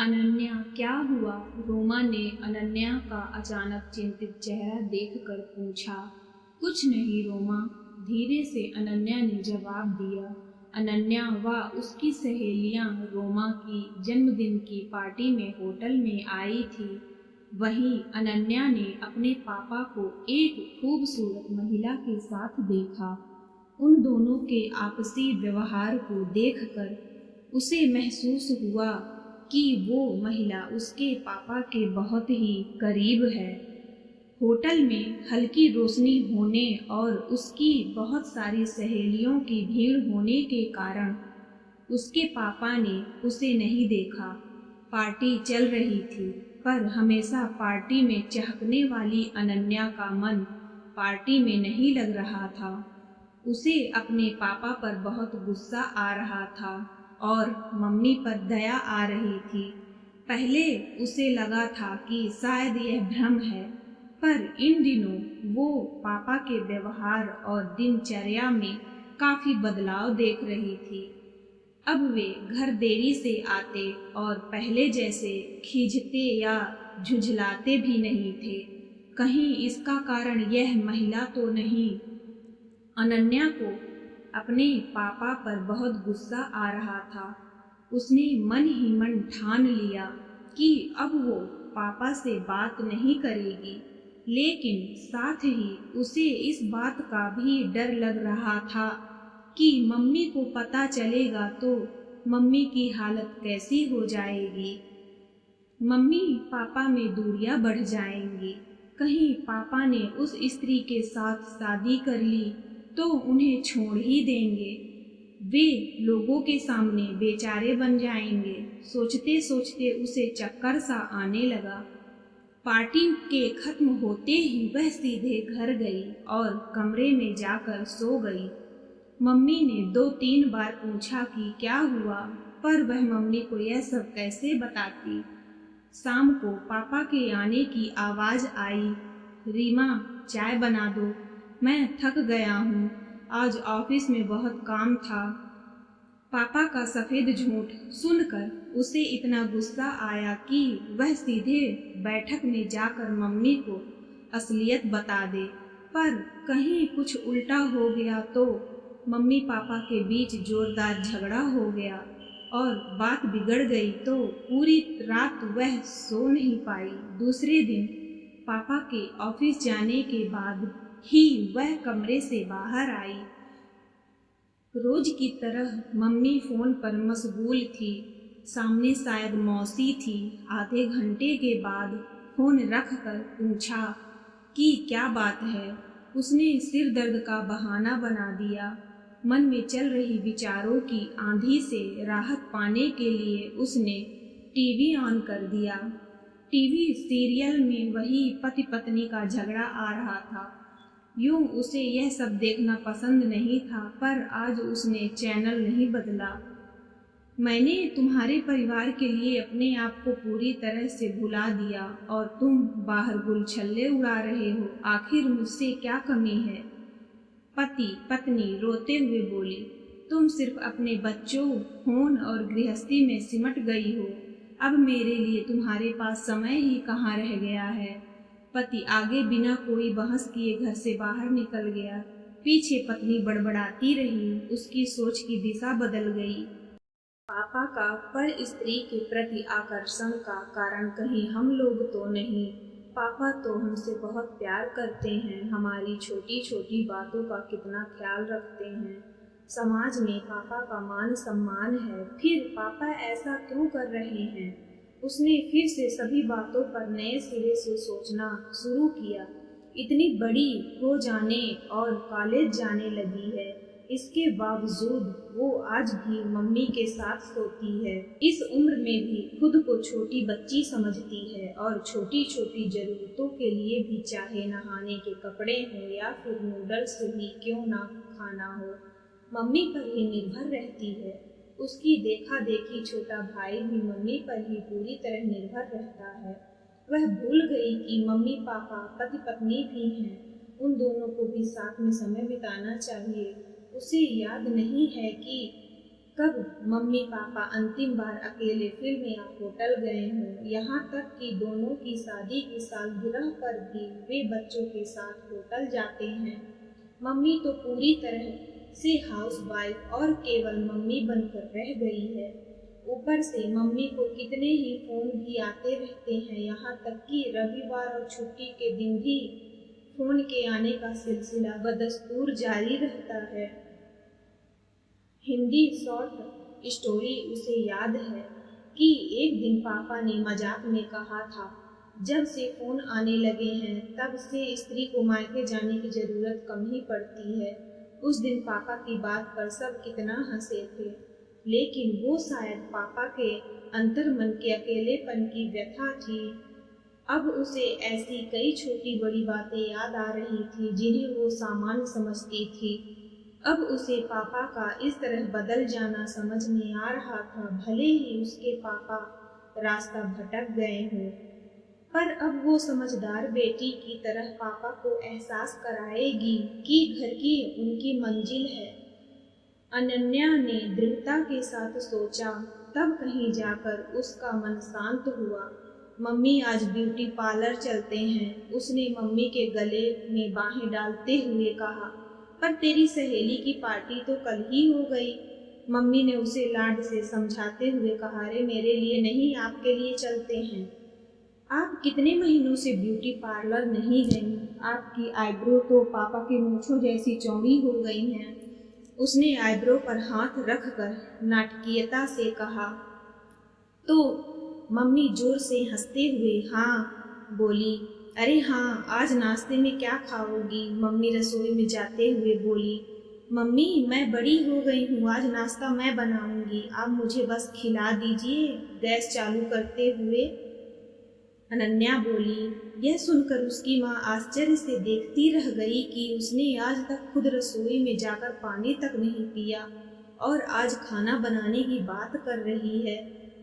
अनन्या, क्या हुआ? रोमा ने अनन्या का अचानक चिंतित चेहरा देखकर पूछा। कुछ नहीं रोमा, धीरे से अनन्या ने जवाब दिया। अनन्या व उसकी सहेलियां रोमा की जन्मदिन की पार्टी में होटल में आई थी। वहीं अनन्या ने अपने पापा को एक खूबसूरत महिला के साथ देखा। उन दोनों के आपसी व्यवहार को देखकर उसे महसूस हुआ कि वो महिला उसके पापा के बहुत ही करीब है। होटल में हल्की रोशनी होने और उसकी बहुत सारी सहेलियों की भीड़ होने के कारण उसके पापा ने उसे नहीं देखा। पार्टी चल रही थी, पर हमेशा पार्टी में चहकने वाली अनन्या का मन पार्टी में नहीं लग रहा था। उसे अपने पापा पर बहुत गुस्सा आ रहा था और मम्मी पर दया आ रही थी। पहले उसे लगा था कि शायद यह भ्रम है, पर इन दिनों वो पापा के व्यवहार और दिनचर्या में काफी बदलाव देख रही थी। अब वे घर देरी से आते और पहले जैसे खींचते या झुझलाते भी नहीं थे। कहीं इसका कारण यह महिला तो नहीं? अनन्या को अपने पापा पर बहुत गुस्सा आ रहा था। उसने मन ही मन ठान लिया कि अब वो पापा से बात नहीं करेगी, लेकिन साथ ही उसे इस बात का भी डर लग रहा था कि मम्मी को पता चलेगा तो मम्मी की हालत कैसी हो जाएगी। मम्मी पापा में दूरियां बढ़ जाएंगी। कहीं पापा ने उस स्त्री के साथ शादी कर ली तो उन्हें छोड़ ही देंगे। वे लोगों के सामने बेचारे बन जाएंगे। सोचते सोचते उसे चक्कर सा आने लगा। पार्टी के खत्म होते ही वह सीधे घर गई और कमरे में जाकर सो गई। मम्मी ने 2-3 बार पूछा कि क्या हुआ, पर वह मम्मी को यह सब कैसे बताती। शाम को पापा के आने की आवाज आई। रीमा, चाय बना दो, मैं थक गया हूँ, आज ऑफिस में बहुत काम था। पापा का सफेद झूठ सुनकर उसे इतना गुस्सा आया कि वह सीधे बैठक में जाकर मम्मी को असलियत बता दे, पर कहीं कुछ उल्टा हो गया तो मम्मी पापा के बीच जोरदार झगड़ा हो गया और बात बिगड़ गई तो पूरी रात वह सो नहीं पाई। दूसरे दिन पापा के ऑफिस जाने के बाद ही वह कमरे से बाहर आई। रोज की तरह मम्मी फोन पर मशगूल थी। सामने शायद मौसी थी। आधे घंटे के बाद फोन रख कर पूछा कि क्या बात है। उसने सिर दर्द का बहाना बना दिया। मन में चल रही विचारों की आंधी से राहत पाने के लिए उसने टीवी ऑन कर दिया। टीवी सीरियल में वही पति पत्नी का झगड़ा आ रहा था। यूं उसे यह सब देखना पसंद नहीं था, पर आज उसने चैनल नहीं बदला। मैंने तुम्हारे परिवार के लिए अपने आप को पूरी तरह से भुला दिया और तुम बाहर गुलछल्ले उड़ा रहे हो। आखिर मुझसे क्या कमी है? पति पत्नी रोते हुए बोली। तुम सिर्फ अपने बच्चों, फोन और गृहस्थी में सिमट गई हो। अब मेरे लिए तुम्हारे पास समय ही कहाँ रह गया है। पति आगे बिना कोई बहस किए घर से बाहर निकल गया। पीछे पत्नी बड़बड़ाती रही। उसकी सोच की दिशा बदल गई। पापा का पर स्त्री के प्रति आकर्षण का कारण कहीं हम लोग तो नहीं। पापा तो हमसे बहुत प्यार करते हैं, हमारी छोटी छोटी बातों का कितना ख्याल रखते हैं। समाज में पापा का मान सम्मान है, फिर पापा ऐसा क्यों कर रहे हैं? उसने फिर से सभी बातों पर नए सिरे से सोचना शुरू किया। इतनी बड़ी हो जाने और कॉलेज जाने लगी है, इसके बावजूद वो आज भी मम्मी के साथ सोती है। इस उम्र में भी खुद को छोटी बच्ची समझती है और छोटी छोटी जरूरतों के लिए भी, चाहे नहाने के कपड़े हो या फिर नूडल्स ही क्यों ना खाना हो, मम्मी पर ही निर्भर रहती है। उसकी देखा देखी छोटा भाई भी मम्मी पर ही पूरी तरह निर्भर रहता है। वह भूल गई कि मम्मी पापा पति पत्नी भी हैं। उन दोनों को भी साथ में समय बिताना चाहिए। उसे याद नहीं है कि कब मम्मी पापा अंतिम बार अकेले फिल्म या होटल गए हों, यहाँ तक कि दोनों की शादी की सालगिरह पर भी वे बच्चों के साथ होटल जाते हैं। मम्मी तो पूरी तरह से हाउसवाइफ और केवल मम्मी बनकर रह गई है। ऊपर से मम्मी को कितने ही फोन भी आते रहते हैं, यहाँ तक कि रविवार और छुट्टी के दिन भी फोन के आने का सिलसिला बदस्तूर जारी रहता है। हिंदी शॉर्ट स्टोरी उसे याद है कि एक दिन पापा ने मजाक में कहा था, जब से फोन आने लगे हैं तब से स्त्री को मायके जाने की जरूरत कम ही पड़ती है। उस दिन पापा की बात पर सब कितना हंसे थे, लेकिन वो शायद पापा के अंतर्मन के अकेलेपन की व्यथा थी। अब उसे ऐसी कई छोटी बड़ी बातें याद आ रही थी जिन्हें वो सामान्य समझती थी। अब उसे पापा का इस तरह बदल जाना समझ में आ रहा था। भले ही उसके पापा रास्ता भटक गए हों, पर अब वो समझदार बेटी की तरह पापा को एहसास कराएगी कि घर की उनकी मंजिल है। अनन्या ने दृढ़ता के साथ सोचा। तब कहीं जाकर उसका मन शांत हुआ। मम्मी आज ब्यूटी पार्लर चलते हैं, उसने मम्मी के गले में बाहें डालते हुए कहा। पर तेरी सहेली की पार्टी तो कल ही हो गई। मम्मी ने उसे लाड से समझाते हुए कहा, अरे मेरे लिए नहीं, आपके लिए चलते हैं। आप कितने महीनों से ब्यूटी पार्लर नहीं गई? आपकी आईब्रो तो पापा के मूंछों जैसी चौड़ी हो गई हैं। उसने आईब्रो पर हाथ रखकर नाटकीयता से कहा। तो मम्मी जोर से हंसते हुए हाँ बोली। अरे हाँ, आज नाश्ते में क्या खाओगी? मम्मी रसोई में जाते हुए बोली। मम्मी मैं बड़ी हो गई हूँ, आज नाश्ता मैं बनाऊंगी, आप मुझे बस खिला दीजिए, गैस चालू करते हुए अनन्या बोली। यह सुनकर उसकी माँ आश्चर्य से देखती रह गई कि उसने आज तक खुद रसोई में जाकर पानी तक नहीं पिया और आज खाना बनाने की बात कर रही है।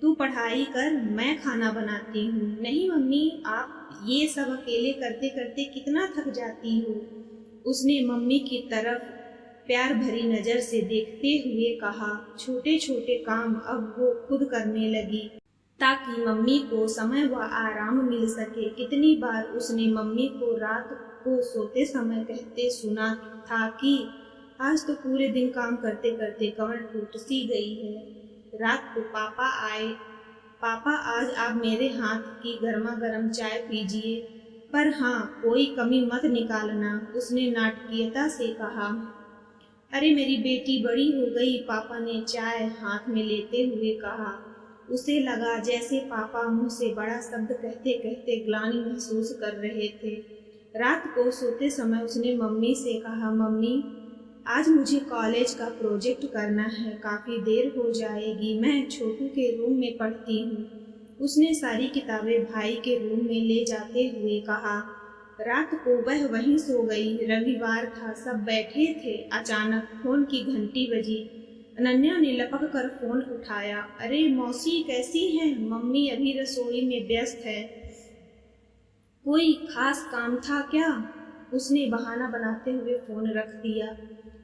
तू पढ़ाई कर, मैं खाना बनाती हूँ। नहीं मम्मी, आप ये सब अकेले करते करते कितना थक जाती हो, उसने मम्मी की तरफ प्यार भरी नजर से देखते हुए कहा। छोटे छोटे काम अब वो खुद करने लगी ताकि मम्मी को समय व आराम मिल सके। कितनी बार उसने मम्मी को रात को सोते समय कहते सुना था कि आज तो पूरे दिन काम करते करते कमर टूट सी गई है। रात को पापा आए। पापा आज आप मेरे हाथ की गर्मा गर्म चाय पीजिए, पर हाँ कोई कमी मत निकालना, उसने नाटकीयता से कहा। अरे मेरी बेटी बड़ी हो गई, पापा ने चाय हाथ में लेते हुए कहा। उसे लगा जैसे पापा मुंह से बड़ा शब्द कहते कहते ग्लानि महसूस कर रहे थे। रात को सोते समय उसने मम्मी से कहा, मम्मी आज मुझे कॉलेज का प्रोजेक्ट करना है, काफ़ी देर हो जाएगी, मैं छोटू के रूम में पढ़ती हूँ। उसने सारी किताबें भाई के रूम में ले जाते हुए कहा। रात को वह वहीं सो गई। रविवार था, सब बैठे थे। अचानक फोन की घंटी बजी। अनन्या ने लपक कर फोन उठाया। अरे मौसी कैसी हैं? मम्मी अभी रसोई में व्यस्त है। कोई खास काम था क्या? उसने बहाना बनाते हुए फोन रख दिया।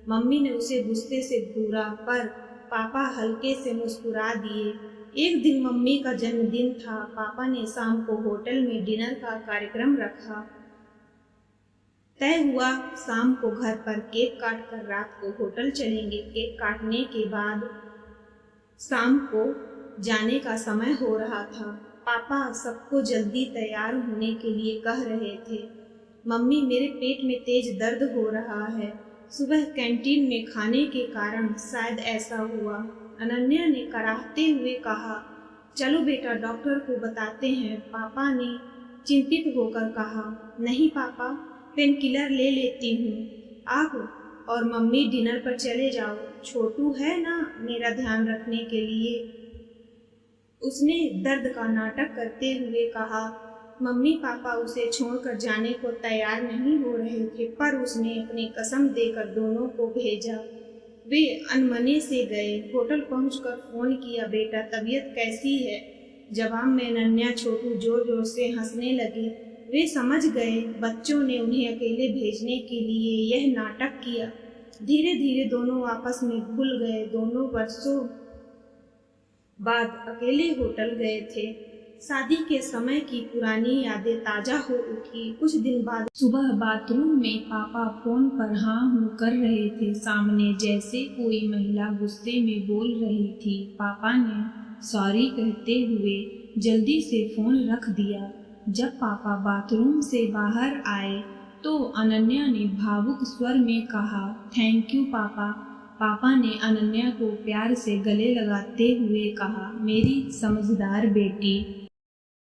मम्मी ने उसे गुस्से से घूरा, पर पापा हल्के से मुस्कुरा दिए। एक दिन मम्मी का जन्मदिन था। पापा ने शाम को होटल में डिनर का कार्यक्रम रखा। तय हुआ शाम को घर पर केक काट कर रात को होटल चलेंगे। केक काटने के बाद शाम को जाने का समय हो रहा था। पापा सबको जल्दी तैयार होने के लिए कह रहे थे। मम्मी मेरे पेट में तेज दर्द हो रहा है, सुबह कैंटीन में खाने के कारण शायद ऐसा हुआ। अनन्या ने कराहते हुए कहा। चलो बेटा डॉक्टर को बताते हैं, पापा ने चिंतित होकर कहा। नहीं पापा, पेन किलर ले लेती हूँ, आप और मम्मी डिनर पर चले जाओ, छोटू है ना मेरा ध्यान रखने के लिए, उसने दर्द का नाटक करते हुए कहा। मम्मी पापा उसे छोड़कर जाने को तैयार नहीं हो रहे थे, पर उसने अपनी कसम देकर दोनों को भेजा। वे अनमने से गए। होटल पहुंचकर फोन किया, बेटा तबीयत कैसी है? जवाब में अनन्या छोटू जोर जोर से हंसने लगे। वे समझ गए बच्चों ने उन्हें अकेले भेजने के लिए यह नाटक किया। धीरे धीरे दोनों आपस में घुल गए। दोनों वर्षों बाद अकेले होटल गए थे। शादी के समय की पुरानी यादें ताजा हो उठी। कुछ दिन बाद सुबह बाथरूम में पापा फोन पर हाँ हूँ कर रहे थे। सामने जैसे कोई महिला गुस्से में बोल रही थी। पापा ने सॉरी कहते हुए जल्दी से फोन रख दिया। जब पापा बाथरूम से बाहर आए तो अनन्या ने भावुक स्वर में कहा, थैंक यू पापा। पापा ने अनन्या को प्यार से गले लगाते हुए कहा, मेरी समझदार बेटी।